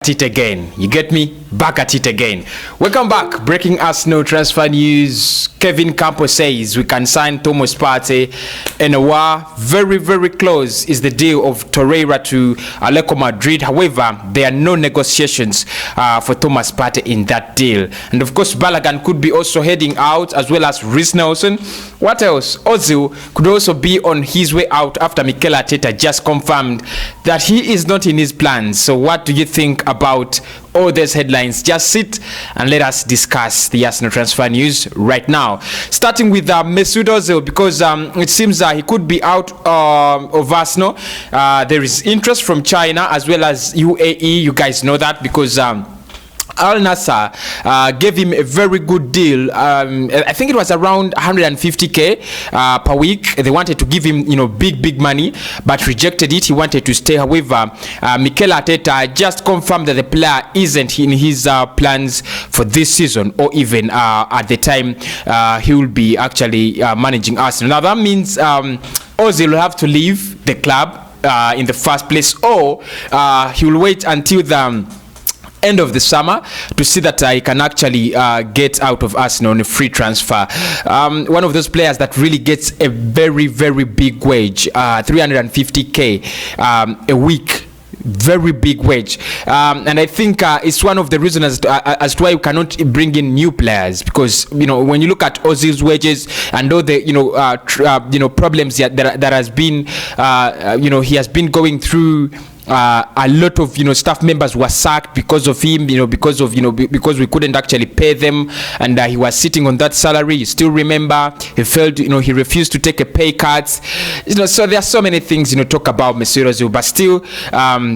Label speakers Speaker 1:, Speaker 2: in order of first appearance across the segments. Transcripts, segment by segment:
Speaker 1: it again. You get me? Back at it again. Welcome back. Breaking Arsenal transfer news. Kevin Campos says we can sign Thomas Partey in a while. Very, very close is the deal of Torreira to Atletico Madrid. However, there are no negotiations for Thomas Partey in that deal. And of course, Balogun could be also heading out, as well as Reece Nelson. What else? Ozil could also be on his way out after Mikel Arteta just confirmed that he is not in his plans. So what do you think about all these headlines? Just sit and let us discuss the Arsenal transfer news right now. Starting with Mesut Ozil, because it seems that he could be out of Arsenal. There is interest from China as well as UAE. You guys know that because Al Nassr gave him a very good deal. I think it was around 150k per week. They wanted to give him, big money, but rejected it. He wanted to stay. However, Mikel Arteta just confirmed that the player isn't in his plans for this season, or even at the time he will be actually managing Arsenal. Now that means Ozil will have to leave the club in the first place, or he will wait until the end of the summer to see that he can actually get out of Arsenal on a free transfer. One of those players that really gets a very, very big wage, 350k a week. Very big wage, and I think it's one of the reasons as to why you cannot bring in new players, because when you look at Ozil's wages and all the problems that has been he has been going through. A lot of staff members were sacked because of him, because we couldn't actually pay them, and he was sitting on that salary. You still remember he failed, he refused to take a pay cut. So there are so many things talk about Mesut Ozil, but still,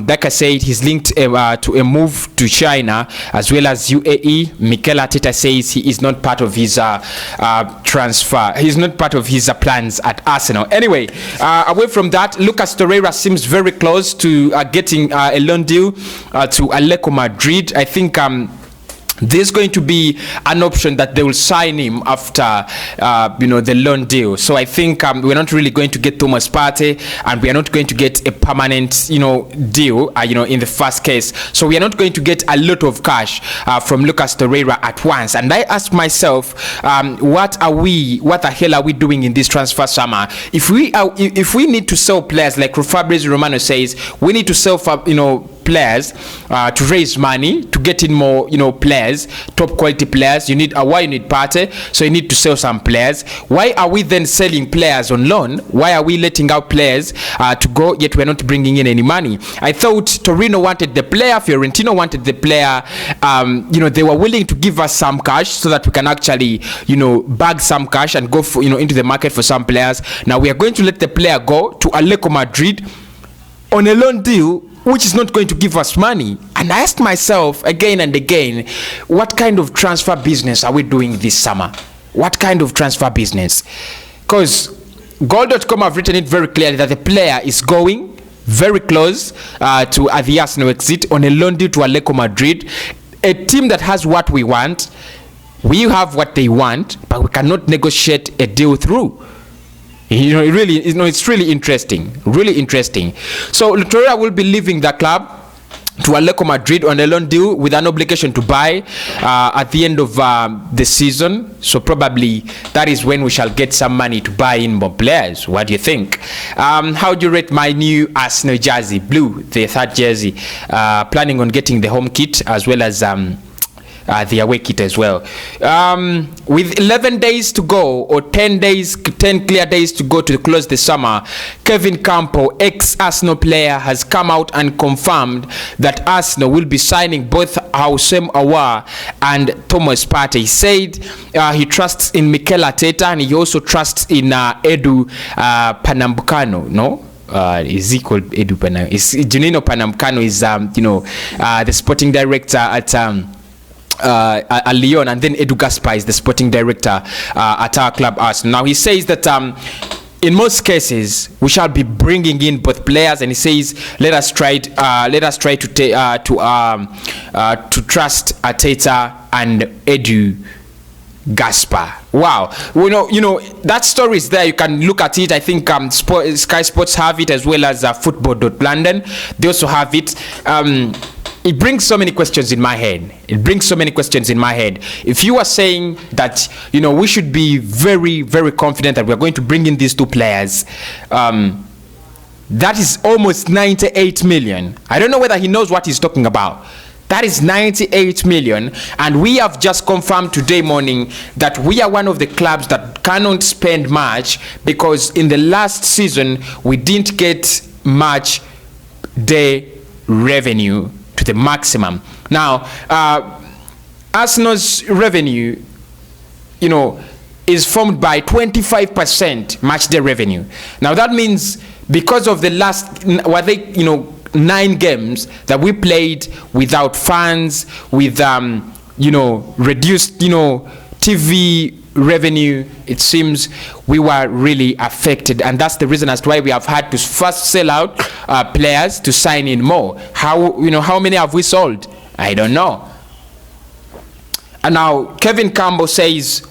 Speaker 1: like I said, he's linked to a move to China as well as UAE. Mikel Arteta says he is not part of his transfer. He's not part of his plans at Arsenal. Anyway, away from that, Lucas Torreira seems very close to getting a loan deal to Atletico Madrid. I think there's going to be an option that they will sign him after the loan deal. So I think we're not really going to get Thomas Partey, and we are not going to get a permanent deal in the first case. So we are not going to get a lot of cash from Lucas Torreira at once. And I ask myself, what the hell are we doing in this transfer summer? If we need to sell players, like Fabrizio Romano says, we need to sell players to raise money, to get in more players, top quality players. You need Partey, so you need to sell some players. Why are we then selling players on loan? Why are we letting out players to go, yet we're not bringing in any money? I thought Torino wanted the player, Fiorentino wanted the player. They were willing to give us some cash so that we can actually bag some cash and go for into the market for some players. Now we are going to let the player go to Atletico Madrid on a loan deal, which is not going to give us money. And I asked myself again and again, what kind of transfer business are we doing this summer? What kind of transfer business? Because Goal.com have written it very clearly that the player is going very close to the Arsenal exit on a loan deal to Atletico Madrid, a team that has what we want. We have what they want, but we cannot negotiate a deal through. It's really interesting. So Torreira will be leaving the club to Atletico Madrid on a loan deal with an obligation to buy at the end of the season. So probably that is when we shall get some money to buy in more players. What do you think? How do you rate my new Arsenal jersey, blue, the third jersey? Planning on getting the home kit as well as the away kit as well. With 11 days to go, or 10 clear days to go to close the summer, Kevin Campos, ex-Arsenal player, has come out and confirmed that Arsenal will be signing both Houssem Aouar and Thomas Partey. He said he trusts in Mikel Arteta, and he also trusts in Edu Pernambucano, no? Is he called Edu Pernambucano? Juninho Pernambucano is the sporting director at Lyon, and then Edu Gaspar is the sporting director at our club Arsenal. Now he says that in most cases we shall be bringing in both players, and he says let us try to trust Arteta and Edu Gaspar. Wow, that story is there. You can look at it. I think Sky Sports have it, as well as football.london. They also have it. it brings so many questions in my head. It brings so many questions in my head. If you are saying that, you know, we should be very, very confident that we are going to bring in these two players, that is almost 98 million. I don't know whether he knows what he's talking about. That is 98 million, and we have just confirmed today morning that we are one of the clubs that cannot spend much, because in the last season we didn't get much day revenue to the maximum. Now, Arsenal's revenue, you know, is formed by 25% match day revenue. Now that means because of the last, 9 games that we played without fans, with reduced TV revenue, it seems we were really affected, and that's the reason as to why we have had to first sell out players to sign in more. How many have we sold? I don't know. And now Kevin Campbell says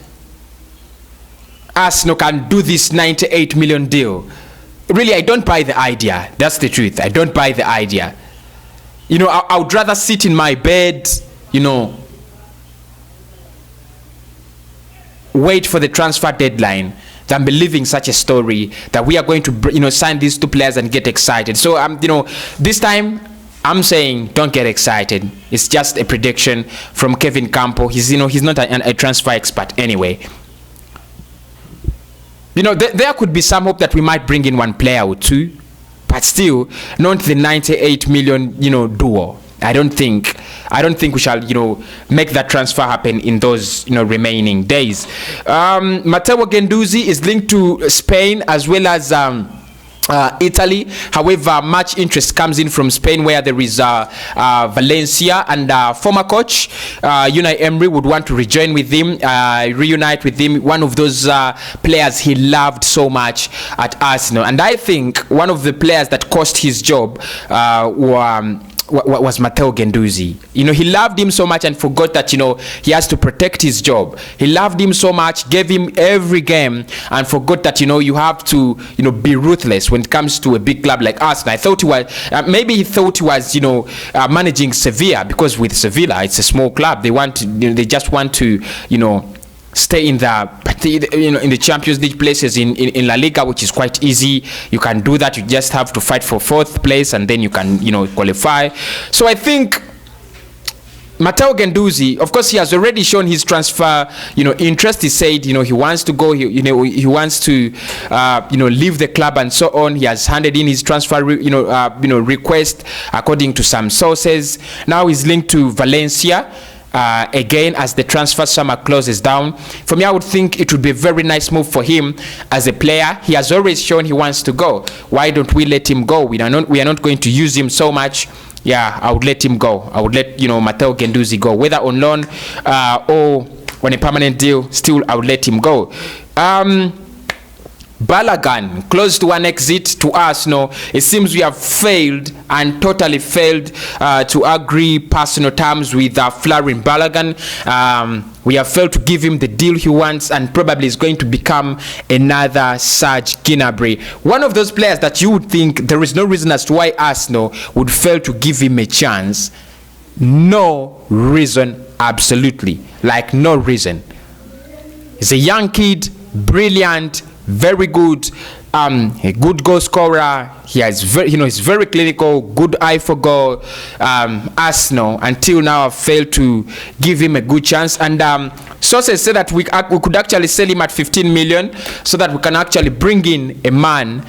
Speaker 1: Arsenal can do this 98 million deal. Really, I don't buy the idea. That's the truth. I don't buy the idea. I would rather sit in my bed, wait for the transfer deadline than believing such a story that we are going to, sign these two players and get excited. So, this time I'm saying don't get excited. It's just a prediction from Kevin Campbell. He's not a transfer expert anyway. There could be some hope that we might bring in one player or two, but still not the 98 million, duo. I don't think we shall, make that transfer happen in those, remaining days. Matteo Guendouzi is linked to Spain as well as Italy. However, much interest comes in from Spain, where there is Valencia, and former coach Unai Emery would want to rejoin with him, reunite with him, one of those players he loved so much at Arsenal. And I think one of the players that cost his job was Matteo Guendouzi. He loved him so much and forgot that, he has to protect his job. He loved him so much, gave him every game, and forgot that, you have to, be ruthless when it comes to a big club like Arsenal. I thought he was, maybe he thought he was, managing Sevilla, because with Sevilla, it's a small club. They just want to, stay in the Champions League places in La Liga, which is quite easy. You can do that. You just have to fight for 4th place, and then you can qualify. So I think Matteo Guendouzi, of course, he has already shown his transfer interest. He said he wants to go, he wants to leave the club and so on. He has handed in his transfer request according to some sources. Now he's linked to Valencia. Again, as the transfer summer closes down. For me, I would think it would be a very nice move for him as a player. He has always shown he wants to go. Why don't we let him go? We are not going to use him so much. Yeah, I would let him go. I would let Matteo Guendouzi go, whether on loan or on a permanent deal. Still, I would let him go. Balogun, close to an exit to Arsenal. It seems we have failed and totally failed to agree personal terms with Florian Balogun. We have failed to give him the deal he wants, and probably is going to become another Serge Gnabry. One of those players that you would think there is no reason as to why Arsenal would fail to give him a chance. No reason, absolutely. Like, no reason. He's a young kid, brilliant, very good, a good goal scorer. He has he's very clinical, good eye for goal. Arsenal until now have failed to give him a good chance, and sources say that we could actually sell him at 15 million so that we can actually bring in a man,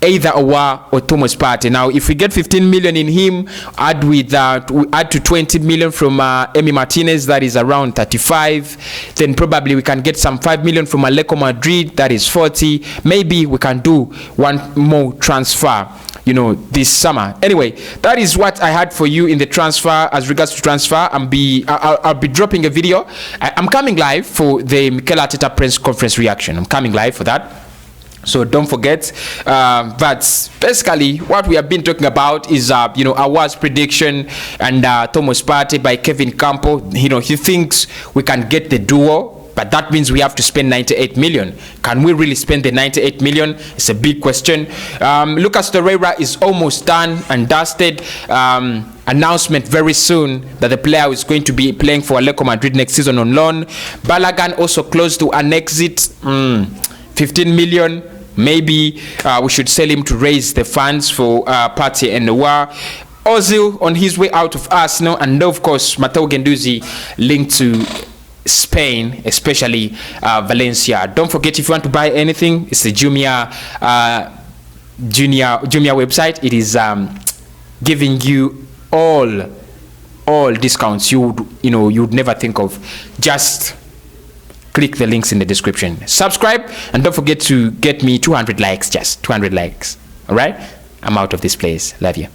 Speaker 1: either Aouar or Thomas Partey. Now, if we get 15 million in him, add to 20 million from Emi Martinez, that is around 35. Then probably we can get some 5 million from Atletico Madrid, that is 40. Maybe we can do one more transfer, this summer. Anyway, that is what I had for you in the transfer. As regards to transfer, I'll be dropping a video. I'm coming live for the Mikel Arteta press conference reaction. I'm coming live for that. So don't forget. But basically, what we have been talking about is, Aouar's prediction and Thomas Partey by Kevin Campbell. He thinks we can get the duo, but that means we have to spend 98 million. Can we really spend the 98 million? It's a big question. Lucas Torreira is almost done and dusted. announcement very soon that the player is going to be playing for Atletico Madrid next season on loan. Balogun also close to an exit, 15 million. Maybe we should sell him to raise the funds for Partey and Noir. Ozil on his way out of Arsenal, and of course Matteo Guendouzi linked to Spain, especially Valencia. Don't forget, if you want to buy anything, it's the Jumia website. It is giving you all discounts you'd never think of. Just click the links in the description, subscribe, and don't forget to get me 200 likes. Just 200 likes. All right, I'm out of this place. Love you.